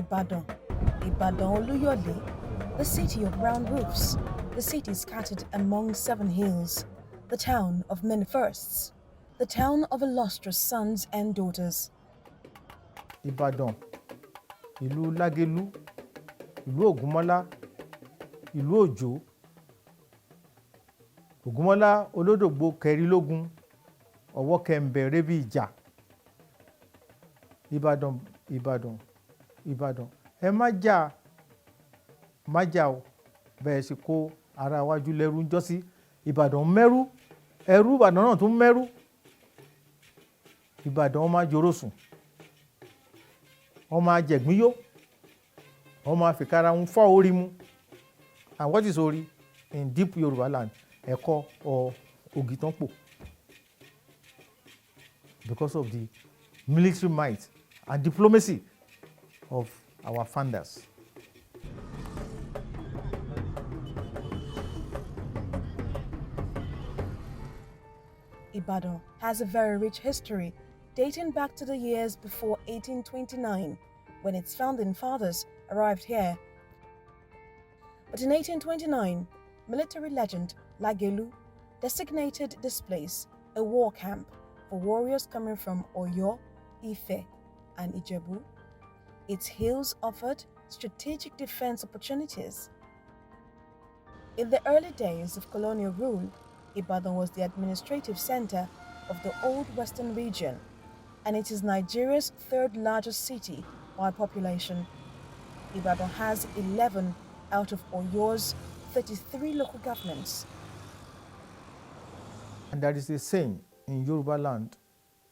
Ibadan, Ibadan Oluyole, the city of brown roofs, the city scattered among 7 hills, the town of many firsts, the town of illustrious sons and daughters. Ibadan, ìlú Lágẹ̀lú, ìlú Ògúnmọ́lá, ìlú Òjó, Ògúnmọ́lá olódògbò kẹrìnlógún, ọwọ́ kẹ̀ǹbẹ̀rẹ̀ bí ìjà. Ìbàdàn, Ìbàdàn, Ìbàdàn. Ẹ má jà o, bẹ́ẹ̀ sì kó ara wájú lẹ́rú ń jọ́sí. Ìbàdàn mẹ́rú, ẹrú Ìbàdàn náà tún mẹ́rú. Ìbàdàn ọmọ àjòròsùn, ọmọ àjẹ̀gbín yó, ọmọ àfikàrà ń fọ́ orí mu. And what is orí? In deep Yoruba land, ẹ̀kọ́ or ògìtànpò. Because of the military might and diplomacy of our founders. Ibadan has a very rich history dating back to the years before 1829, when its founding fathers arrived here. But in 1829, military legend Lagelu designated this place a war camp for warriors coming from Oyo, Ife, and Ijebu. Its hills offered strategic defense opportunities. In the early days of colonial rule, Ibadan was the administrative center of the Old Western region, and it is Nigeria's 3rd largest city by population. Ibadan has 11 out of Oyo's 33 local governments. And there is a saying in Yoruba land,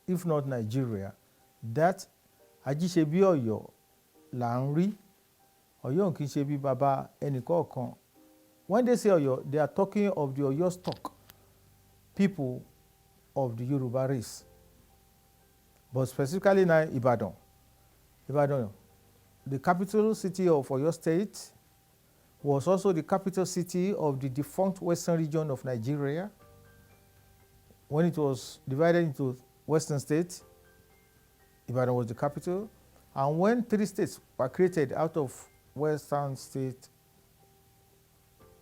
if not Nigeria, that ajíṣebí Ọ̀yọ́ là ń rí, Ọ̀yọ́ kì í ṣe bí bàbá ẹnìkọ̀ọ̀kan. When they say Ọ̀yọ́, they are talking of the Ọ̀yọ́ stock, people of the Yoruba race. But specifically now Ibadan. Ibadan, the capital city of Oyo State, was also the capital city of the defunct western region of Nigeria. When it was divided into western states, Ibadan was the capital. And when 3 states were created out of western state,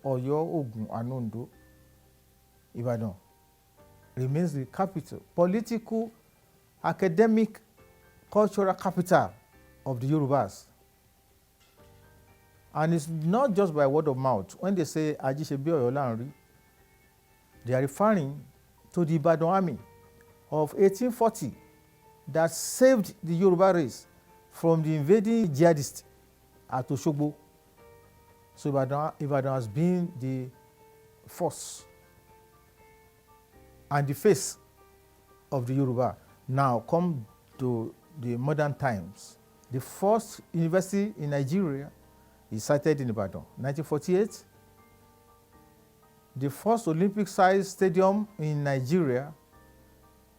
Oyo, Ogun, and Ondo, Ibadan remains the capital, political, academic, cultural capital of the Yorubas. And it's not just by word of mouth. When they say Ajíṣebí Ọ̀yọ́ là ń rí, they are referring to the Ibadan army of 1840 that saved the Yoruba race from the invading jihadists at Osogbo. So Ibadan has been the force and the face of the Yoruba. Now come to the modern times. The first university in Nigeria is sited in Ibadan, 1948. The first Olympic-sized stadium in Nigeria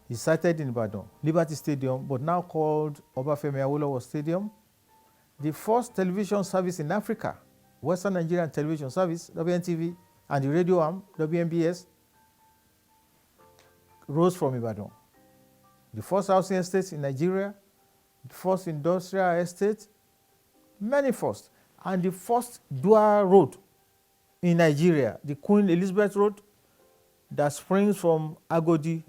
is sited in Ibadan, Liberty Stadium, but now called Obafemi Awolowo Stadium. The first television service in Africa, Western Nigerian Television Service, WNTV, and the radio arm, WNBS, rose from Ibadan. The first housing estate in Nigeria, the first industrial estate, many firsts, and the first dual road in Nigeria, the Queen Elizabeth Road, that springs from Agodi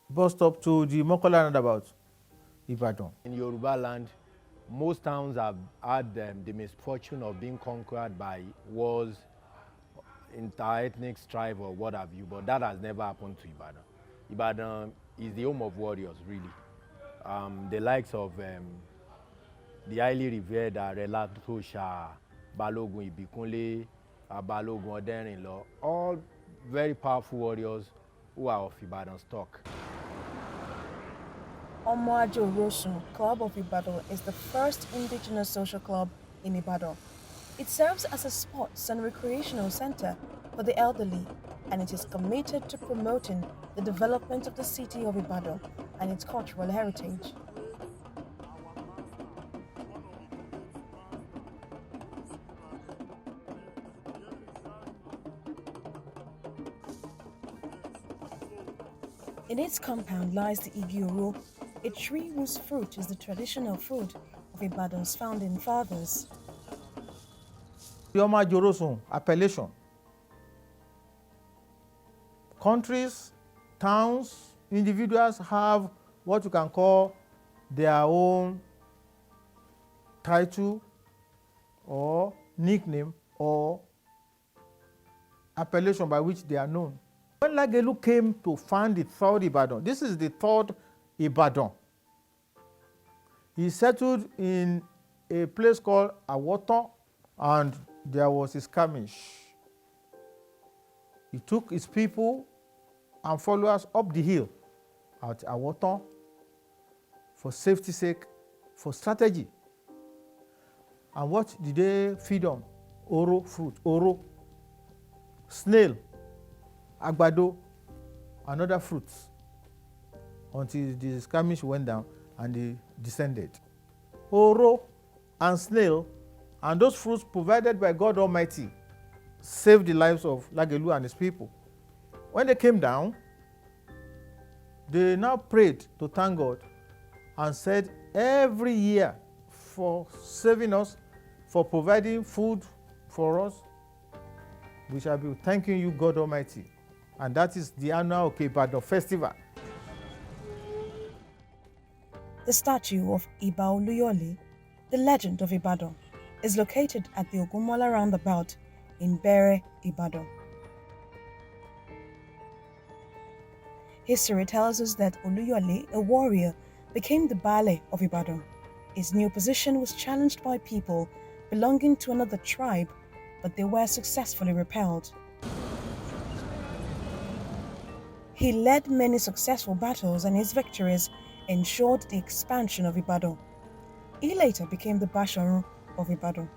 bus stop to the Mokola roundabout, Ibadan. In Yoruba land, most towns have had the misfortune of being conquered by wars, inter-ethnic strife or what have you, but that has never happened to Ibadan. Ibadan is the home of warriors, really. The likes of the highly revered Relatosha, Balogun Ibikunle, Balogun Oderinlo, all very powerful warriors who are of Ibadan stock. Omoajo Rosun Club of Ibadan is the first indigenous social club in Ibadan. It serves as a sports and recreational center for the elderly, and it is committed to promoting the development of the city of Ibadan and its cultural heritage. In its compound lies the Igi Oro, a tree whose fruit is the traditional food of Ibadan's founding fathers. Yoma Jorosun, appellation. Countries, towns, individuals have what you can call their own title or nickname or appellation by which they are known. When Lagelu came to found the third Ibadan, this is the third Ibadan. He settled in a place called Awotan, and there was a skirmish. He took his people and followers up the hill at Awotan for safety's sake, for strategy. And what did they feed on? Oro fruit, oro, snail, agbado, and other fruits, until the skirmish went down and they descended. Oro and snail and those fruits provided by God Almighty saved the lives of Lagelu and his people. When they came down, they now prayed to thank God and said, every year for saving us, for providing food for us, we shall be thanking you, God Almighty. And that is the annual Ibadan festival. The statue of Iba Oluyole, the legend of Ibadan, is located at the Ogunmola roundabout in Bere, Ibadan. History tells us that Oluyole, a warrior, became the Baale of Ibadan. His new position was challenged by people belonging to another tribe, but they were successfully repelled. He led many successful battles, and his victories ensured the expansion of Ibadan. He later became the Basharun of Ibadan.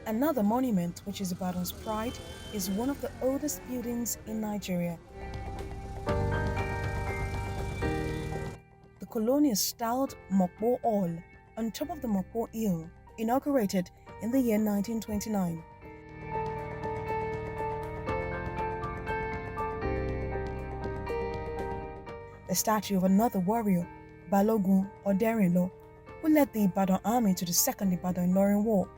Another monument, which is Ibadan's pride, is one of the oldest buildings in Nigeria. The colonial-styled Mokpo Hall on top of the Mokpo Hill, inaugurated in the year 1929. The statue of another warrior, Balogun Oderinlo, who led the Ibadan army to the Second Ibadan-Ilorin War.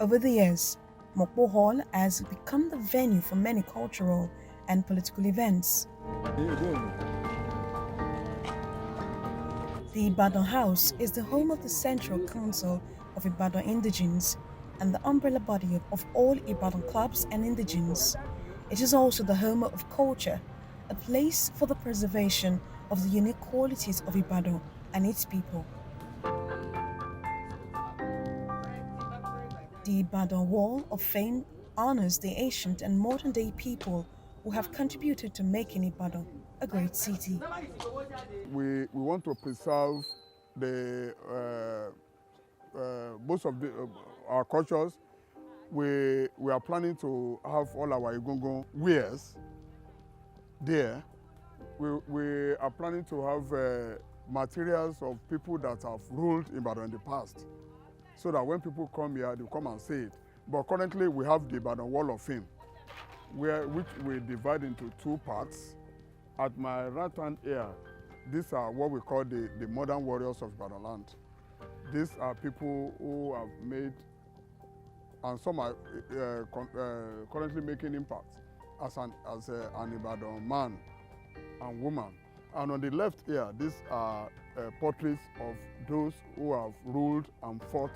Over the years, Mokpo Hall has become the venue for many cultural and political events. The Ibadan House is the home of the Central Council of Ibadan Indigenes and the umbrella body of all Ibadan clubs and indigenes. It is also the home of culture, a place for the preservation of the unique qualities of Ibadan and its people. The Ibadan Wall of Fame honors the ancient and modern-day people who have contributed to making Ibadan a great city. We want to preserve the most of our cultures. We are planning to have all our Egungun wares there. We are planning to have materials of people that have ruled Ibadan in the past, so that when people come here, they come and see it. But currently, we have the Ibadan Wall of Fame, which we divide into two parts. At my right hand here, these are what we call the modern warriors of Ibadan land. These are people who have made, and some are currently making impact as an Ibadan man and woman. And on the left here, these are portraits of those who have ruled and fought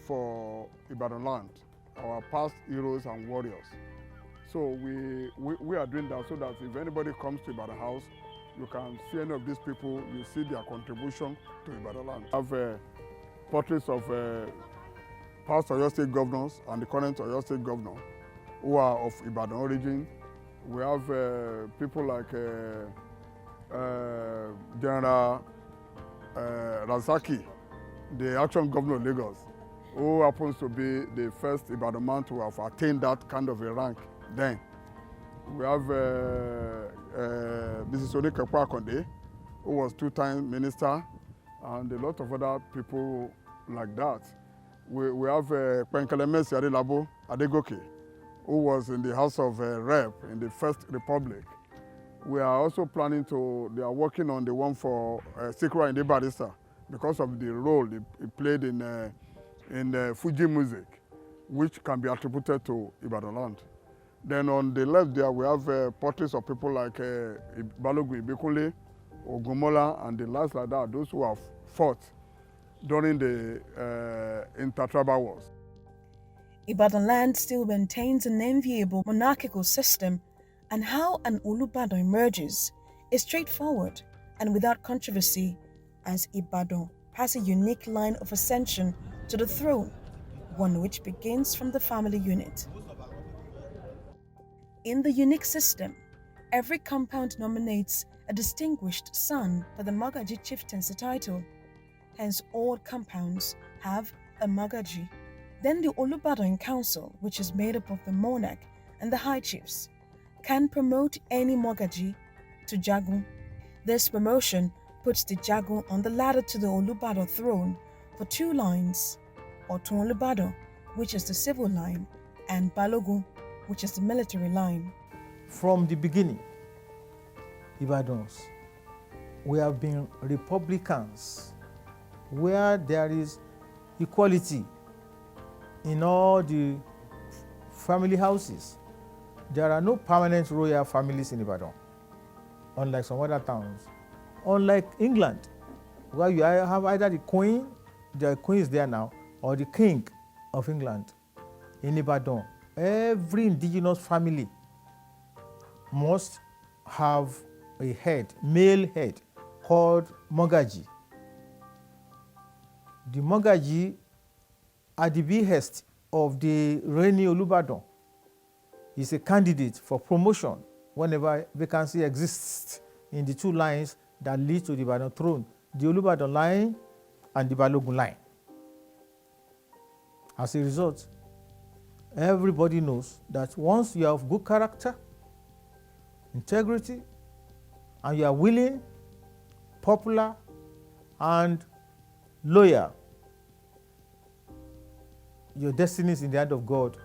for Ibadan land, our past heroes and warriors. So we are doing that so that if anybody comes to Ibadan House, you can see any of these people, you see their contribution to Ibadan land. We have portraits of past Oyo State governors and the current Oyo State governor who are of Ibadan origin. We have people like General Razaki, the actual governor of Lagos, who happens to be the first Ibadan man to have attained that kind of a rank then. We have Mrs. Onikepo Akonde, who was two-time minister, and a lot of other people like that. We have Penkele Mercy Adelabo Adegoke, who was in the House of Rep in the First Republic. We are also planning to, they are working on the one for Sikra Inde Barrister because of the role he played in Fuji music, which can be attributed to Ibadan land. Then on the left there, we have portraits of people like Balogun Ibikunle, Ogunmola, and the last like that, those who have fought during the intertribal wars. Ibadan land still maintains an enviable monarchical system, and how an Olubadan emerges is straightforward and without controversy, as Ibadan has a unique line of ascension to the throne, one which begins from the family unit. In the unique system, every compound nominates a distinguished son for the Magaji chieftaincy title. Hence, all compounds have a Magaji. Then the Olubadan Council, which is made up of the monarch and the high chiefs, can promote any Magaji to Jagun. This promotion puts the Jagun on the ladder to the Olubadan throne for two lines, Otun Olubadan, which is the civil line, and Balogun, which is the military line. From the beginning, Ibadans, we have been republicans, where there is equality in all the family houses. There are no permanent royal families in Ibadan, unlike some other towns. Unlike England, where you have either the queen is there now, or the king of England. In Ibadan, every indigenous family must have a head, male head, called Mogaji. The Mogaji, at the behest of the reigning Olubadan, is a candidate for promotion whenever vacancy exists in the two lines that lead to the Ibadan throne, the Olubadan line and the Balogun line. As a result, everybody knows that once you have good character, integrity, and you are willing, popular, and loyal, your destiny is in the hand of God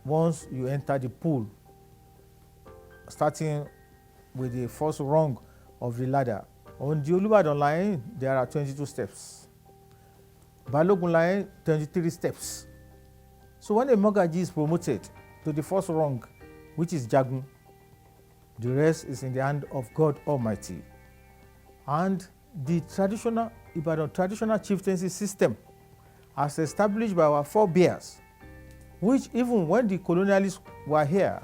once you enter the pool, starting with the first rung of the ladder. On the Olubadan line, there are 22 steps. Balogun line, 23 steps. So when a Mogaji is promoted to the first rung, which is Jagun, the rest is in the hand of God Almighty. And the traditional Ibadan traditional chieftaincy system, as established by our forebears, which even when the colonialists were here,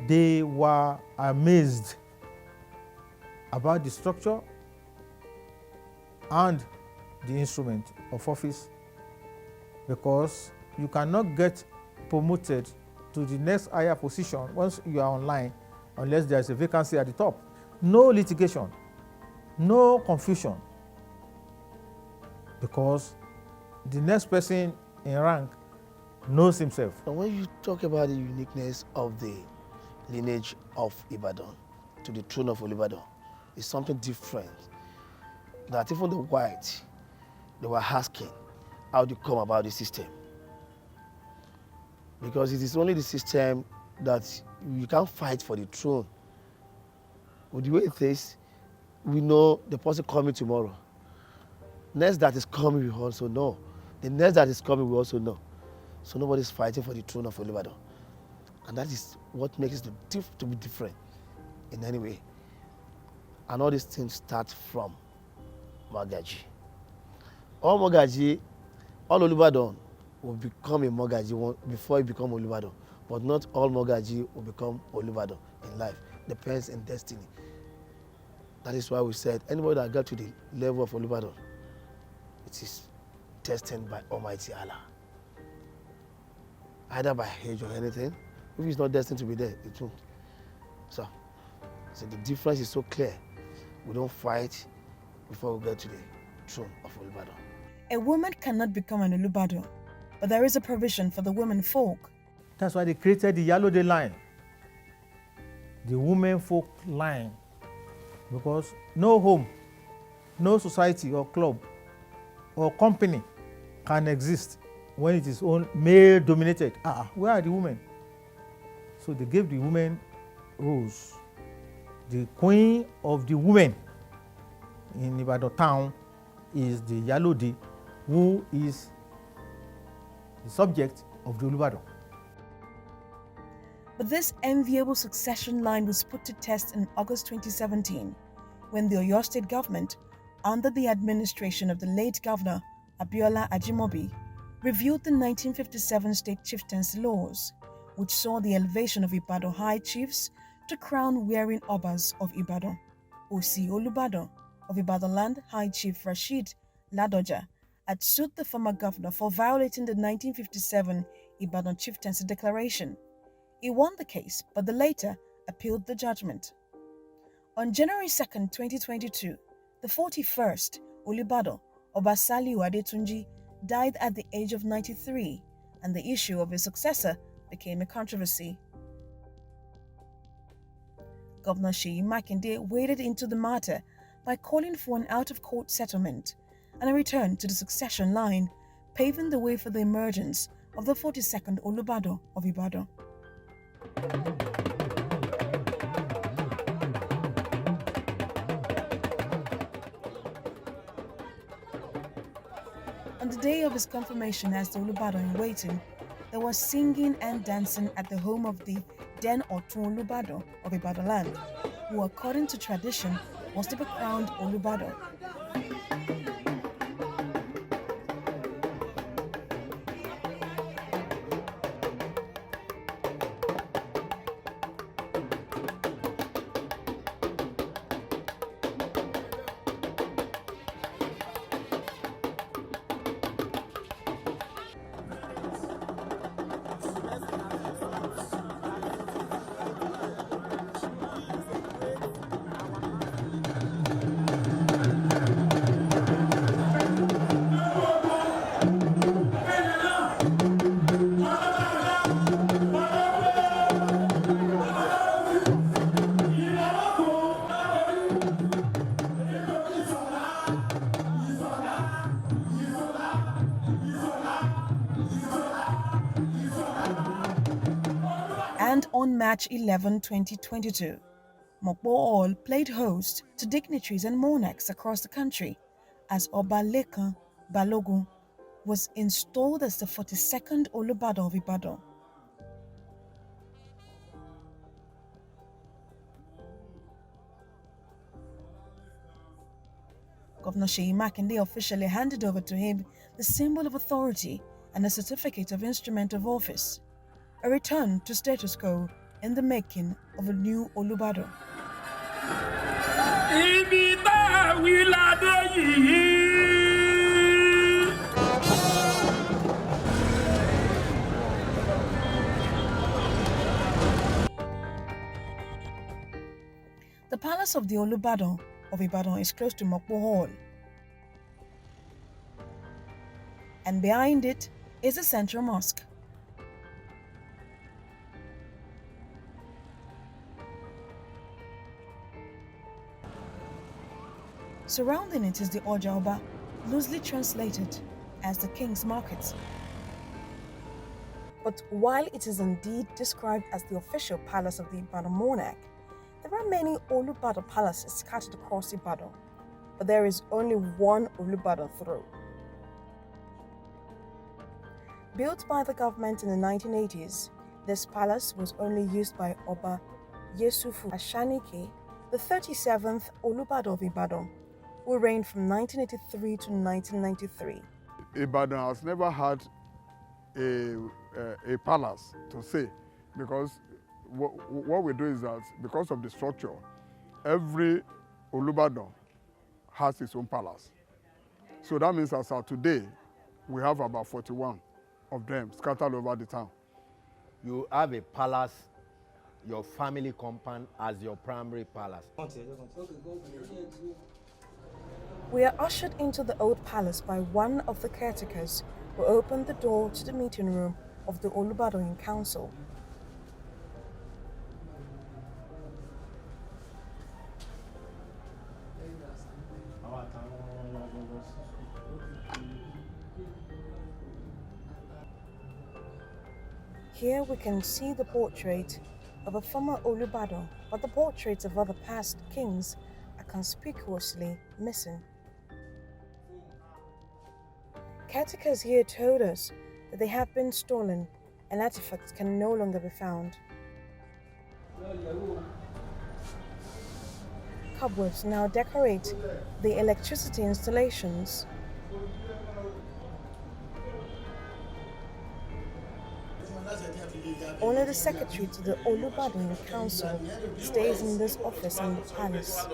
they were amazed about the structure and the instrument of office, because you cannot get promoted to the next higher position once you are online unless there is a vacancy at the top. No litigation, no confusion, because the next person in rank knows himself. And when you talk about the uniqueness of the lineage of Ibadan to the throne of Olubadan, it's something different. That even the whites, they were asking how to come about the system. Because it is only the system that you can't fight for the throne. With the way it is, we know the person coming tomorrow. Next that is coming, we also know. The next that is coming, we also know. So nobody's fighting for the throne of Olubadan. And that is what makes it to be different in any way. And all these things start from Mogaji. All Mogaji all Olubadan will become a Mogaji before he become Olubadan, but not all Mogaji will become Olubadan in life. Depends in destiny. That is why we said anybody that got to the level of Olubadan, it is destined by Almighty Allah. Either by age or anything. If it's not destined to be there, it won't. So the difference is so clear. We don't fight before we get to the throne of Olubadan. A woman cannot become an Olubadan, but there is a provision for the women folk. That's why they created the Yalode line, the women folk line, because no home, no society or club or company can exist when it is male dominated. Where are the women? So they gave the women roles. The queen of the women in Ibadan town is the Yalode, who is the subject of the Olubadan. But this enviable succession line was put to test in August 2017, when the Oyo State government, under the administration of the late Governor Abiola Ajimobi, reviewed the 1957 State Chieftaincy laws, which saw the elevation of Ibadan High Chiefs to crown-wearing Obas of Ibadan. Osi Olubadan of Ibadan Land High Chief Rashid Ladoja had sued the former governor for violating the 1957 Ibadan Chieftaincy Declaration. He won the case, but the latter appealed the judgment. On January 2, 2022, the 41st Olubadan, Oba Saliu Adetunji, died at the age of 93, and the issue of his successor became a controversy. Governor Seyi Makinde waded into the matter by calling for an out-of-court settlement and a return to the succession line, paving the way for the emergence of the 42nd Olubadan of Ibadan. On the day of his confirmation as the Olubadan-in-waiting, there was singing and dancing at the home of the then Otun Olubadan of Ibadan Land, who according to tradition was to be crowned Olubadan. And on March 11, 2022, Mokpo Hall played host to dignitaries and monarchs across the country as Oba Lekan Balogun was installed as the 42nd Olubadan of Ibadan. Governor Seyi Makinde officially handed over to him the symbol of authority and a certificate of instrument of office, a return to status quo in the making of a new Olubadan. The palace of the Olubadan of Ibadan is close to Mokpo Hall, and behind it is the central mosque. Surrounding it is the Oja Oba, loosely translated as the King's Market. But while it is indeed described as the official palace of the Ibadan monarch, there are many Olubadan palaces scattered across Ibadan, but there is only one Olubadan throne. Built by the government in the 1980s, this palace was only used by Oba Yesufu Ashanike, the 37th Olubadan of Ibadan, who reigned from 1983 to 1993. Ibadan has never had a palace to say, because what we do is that because of the structure, every Olubadan has its own palace. So that means as of today, we have about 41 of them scattered over the town. You have a palace, your family compound as your primary palace. We are ushered into the old palace by one of the caretakers who opened the door to the meeting room of the Olubadan Council. Here we can see the portrait of a former Olubadan, but the portraits of other past kings are conspicuously missing. Caretakers here told us that they have been stolen and artifacts can no longer be found. Cobwebs now decorate the electricity installations. Only the secretary to the Olubadan Council stays in this office in the palace.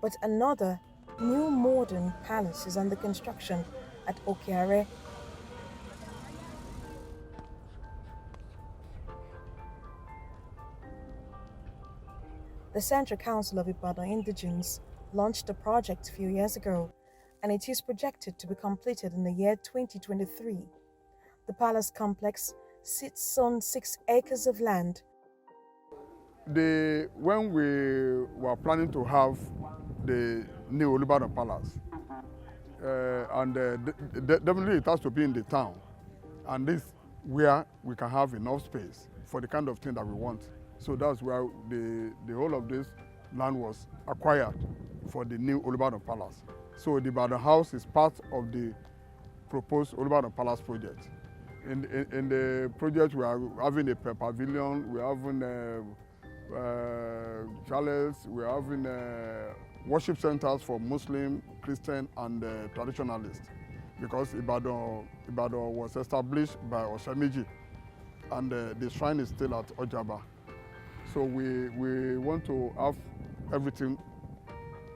But another new modern palace is under construction at Okiare. The Central Council of Ibadan Indigenes launched the project a few years ago, and it is projected to be completed in the year 2023. The palace complex sits on 6 acres of land. When we were planning to have the new Olubadan Palace, definitely it has to be in the town, and this where we can have enough space for the kind of thing that we want. So that's where the whole of this land was acquired for the new Olubadan Palace. So the Ibadan House is part of the proposed Olubadan Palace project. In the project, we are having a pavilion, we are having chalets, we are having worship centers for Muslim, Christian, and traditionalists, because Ibadan was established by Osemiji, and the shrine is still at Ojaba. So we want to have everything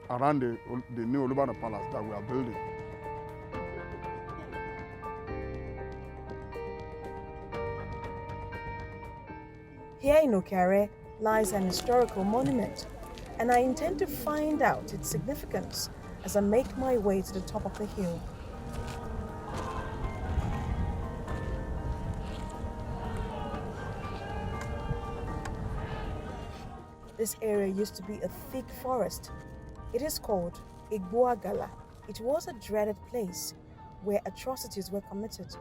around the new Olubadan Palace that we are building. Here in Okare lies an historical monument, and I intend to find out its significance as I make my way to the top of the hill. This area used to be a thick forest. It is called Igboagala. It was a dreaded place where atrocities were committed.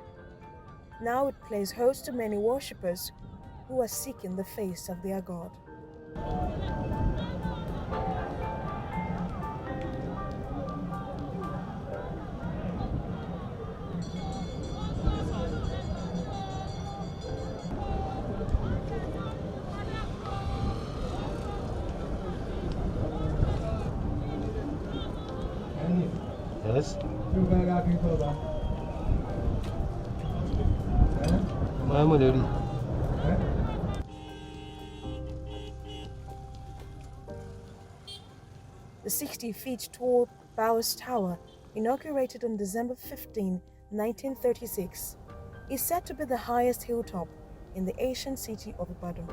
Now it plays host to many worshippers who are seeking the face of their God. Yes. The 60 feet tall Bowers Tower, inaugurated on December 15, 1936, is said to be the highest hilltop in the ancient city of Ibadan.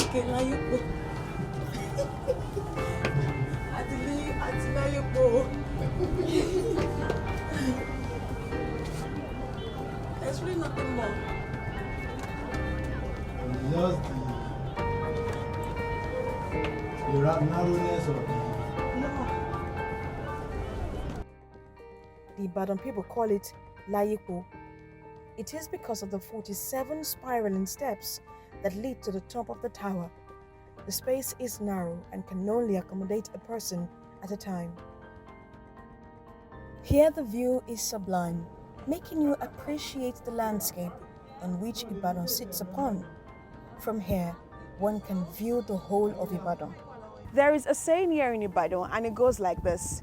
Okay, now you go. Now you go. There's really nothing more. Just narrowness of the The Ibadan people call it Layipo. It is because of the 47 spiraling steps that lead to the top of the tower. The space is narrow and can only accommodate a person at a time. Here the view is sublime, making you appreciate the landscape on which Ibadan sits upon. From here, one can view the whole of Ibadan. There is a saying here in Ibadan, and it goes like this: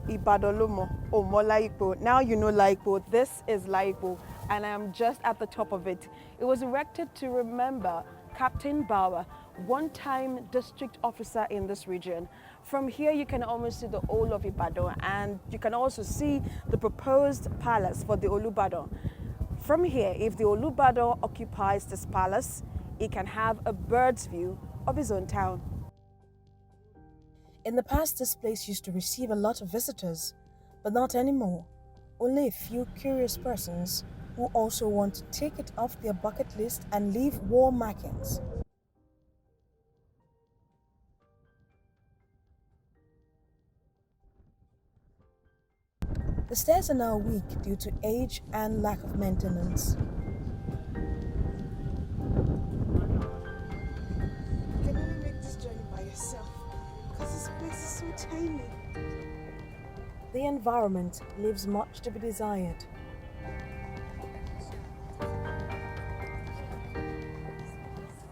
Ibadan Lomo, Omo Laipo. Now you know Laipo. This is Laipo, and I am just at the top of it. It was erected to remember Captain Bawa, one-time district officer in this region. From here, you can almost see the whole of Ibadan, and you can also see the proposed palace for the Olubadan. From here, if the Olubadan occupies this palace, he can have a bird's view of his own town. In the past, this place used to receive a lot of visitors, but not anymore. Only a few curious persons who also want to take it off their bucket list and leave war markings. The stairs are now weak due to age and lack of maintenance. You can only make this journey by yourself because this place is so tiny. The environment leaves much to be desired.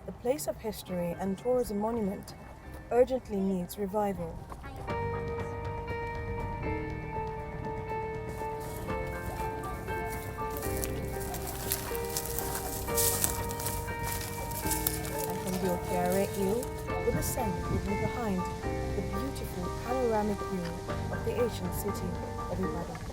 The place of history and tourism monument urgently needs revival. And from the Okiare Hill, we descend leaving behind the beautiful panoramic view of the ancient city of Ibadan.